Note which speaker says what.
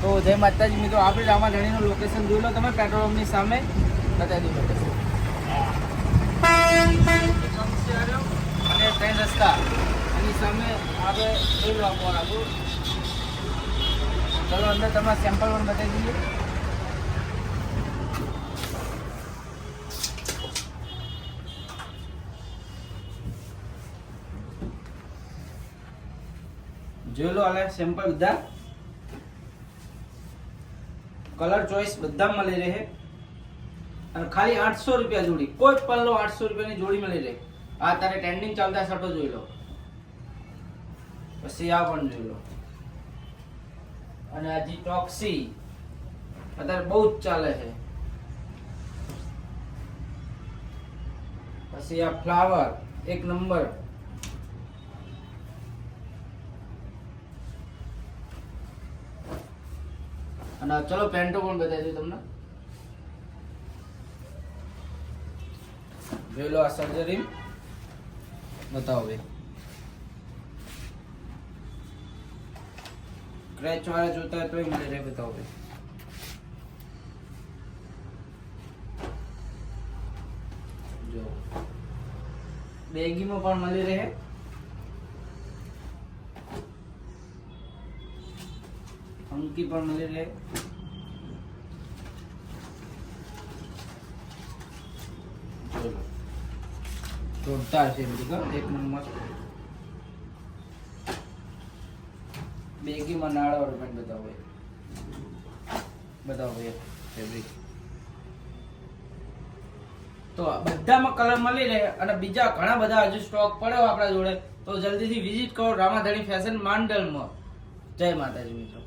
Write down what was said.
Speaker 1: તો જય માતાજી મિત્રો, આપણે રામાધણીનું લોકેશન જોઈ લો તમે, પેટ્રોલ પંપની સામે બતાવી દઉં લોકેશન. અને ટ્રેન રસ્તા એની સામે આપણે જોઈ લો આપવાનું. ચલો અંદર તમારા સેમ્પલ પણ બતાવી દઈએ. જોઈ લો આલે સેમ્પલ બધા, કલર ચોઈસ બધા મળી રહે અને ખાલી 800 રૂપિયા જોડી. કોઈ પણ લો 800 રૂપિયાની જોડી મળી રહે. આ તારે ટ્રેન્ડિંગ ચાલતા શર્ટો જોઈ લો, પછી આ પણ જોઈ લો. અને આ જી ટોક્સી અત્યારે બહુ જ ચાલે છે. પછી આ ફ્લાવર એક નંબર. અને ચલો પેન્ટો પણ બતાવી દઉં તમને. જોઈ લો આ સર્જરી બતાવો ભાઈ. ક્રેચ વાળા જોતા હોય તોય મળી રહે. બતાવો ભાઈ. જો બેગીમાં પણ મળી રહે. અંકી પણ મળી રહે. જોરદાર છે બધું, એક નંબર. બેગીમાં નાળાવાળું પેન્ટ બતાવો ભાઈ. બતાવો ભાઈ ફેબ્રિક. તો બધામાં કલર મળી રહે અને બીજા ઘણા બધા હજુ સ્ટોક પડ્યો આપણા જોડે. તો જલ્દીથી વિઝિટ કરો રામાધણી ફેશન માંડલમાં. જય માતાજી મિત્રો.